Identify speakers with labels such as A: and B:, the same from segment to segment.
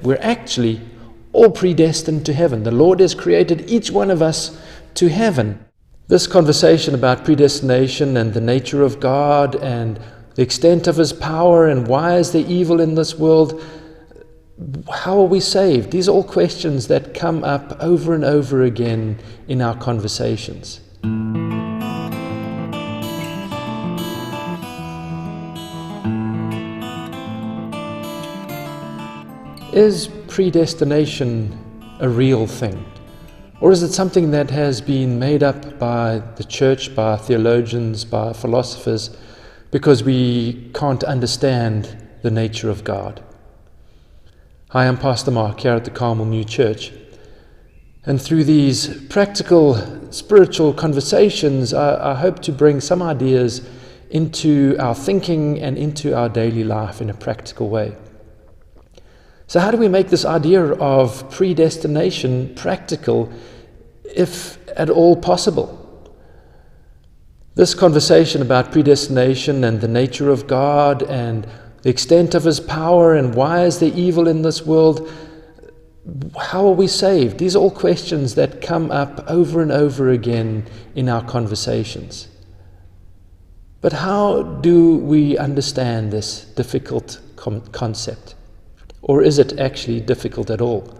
A: we're actually all predestined to heaven. The Lord has created each one of us to heaven. This conversation about predestination and the nature of God and the extent of His power and why is there evil in this world, how are we saved? These are all questions that come up over and over again in our conversations. Is predestination a real thing? Or is it something that has been made up by the church, by theologians, by philosophers, because we can't understand the nature of God? Hi, I'm Pastor Mark here at the Carmel New Church. And through these practical spiritual conversations, I hope to bring some ideas into our thinking and into our daily life in a practical way. So how do we make this idea of predestination practical, if at all possible? This conversation about predestination and the nature of God and the extent of His power and why is there evil in this world, how are we saved? These are all questions that come up over and over again in our conversations. But how do we understand this difficult concept? Or is it actually difficult at all?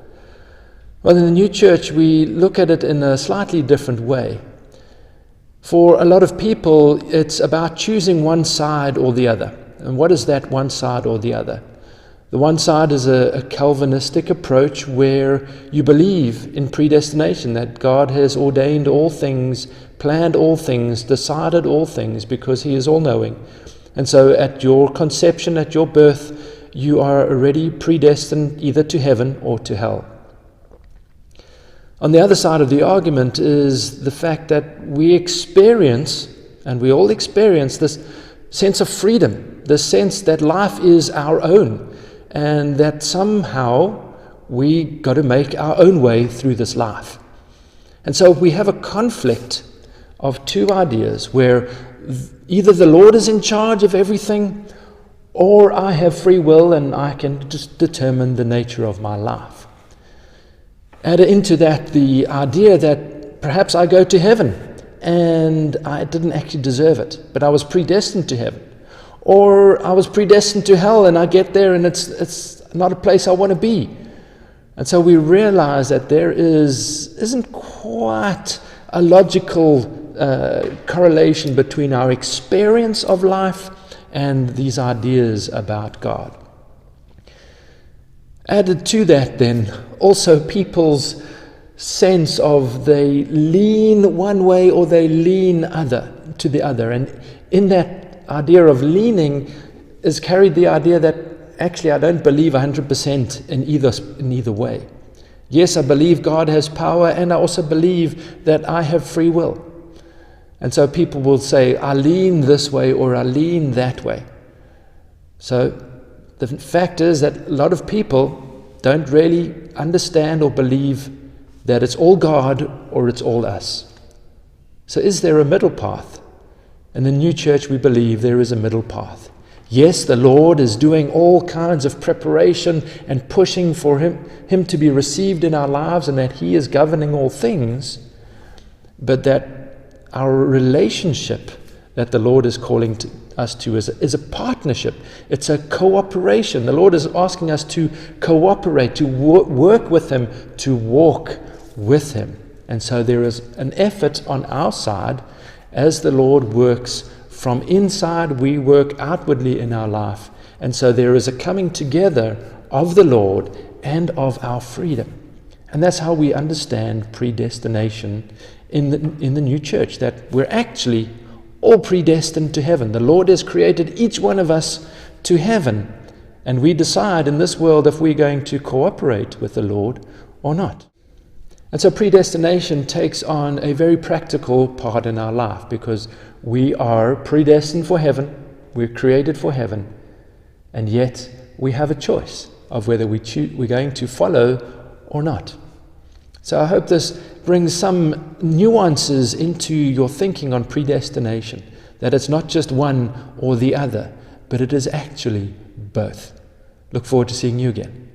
A: Well, in the New Church, we look at it in a slightly different way. For a lot of people, it's about choosing one side or the other. And what is that one side or the other? The one side is a Calvinistic approach where you believe in predestination, that God has ordained all things, planned all things, decided all things because He is all-knowing. And so at your conception, at your birth, you are already predestined either to heaven or to hell. On the other side of the argument is the fact that we experience, and we all experience, this sense of freedom, the sense that life is our own, and that somehow we got to make our own way through this life. And so we have a conflict of two ideas where either the Lord is in charge of everything, or I have free will and I can just determine the nature of my life. Add into that the idea that perhaps I go to heaven and I didn't actually deserve it, but I was predestined to heaven. Or I was predestined to hell and I get there and it's not a place I want to be. And so we realize that there isn't quite a logical correlation between our experience of life and these ideas about God. Added to that then, also people's sense of they lean one way or they lean to the other. And in that idea of leaning is carried the idea that actually I don't believe 100% in either way. Yes, I believe God has power, and I also believe that I have free will. And so people will say, I lean this way or I lean that way. So the fact is that a lot of people don't really understand or believe that it's all God or it's all us. So is there a middle path? In the New Church, we believe there is a middle path. Yes, the Lord is doing all kinds of preparation and pushing for Him to be received in our lives, and that He is governing all things, but that our relationship that the Lord is calling us to is a partnership. It's a cooperation. The Lord is asking us to cooperate, to work with Him, to walk with Him. And so there is an effort on our side. As the Lord works from inside, we work outwardly in our life. And so there is a coming together of the Lord and of our freedom. And that's how we understand predestination in the New Church, that we're actually all predestined to heaven. The Lord has created each one of us to heaven, and we decide in this world if we're going to cooperate with the Lord or not. And so predestination takes on a very practical part in our life, because we are predestined for heaven, we're created for heaven, and yet we have a choice of whether we're going to follow or not. So I hope this brings some nuances into your thinking on predestination, that it's not just one or the other, but it is actually both. Look forward to seeing you again.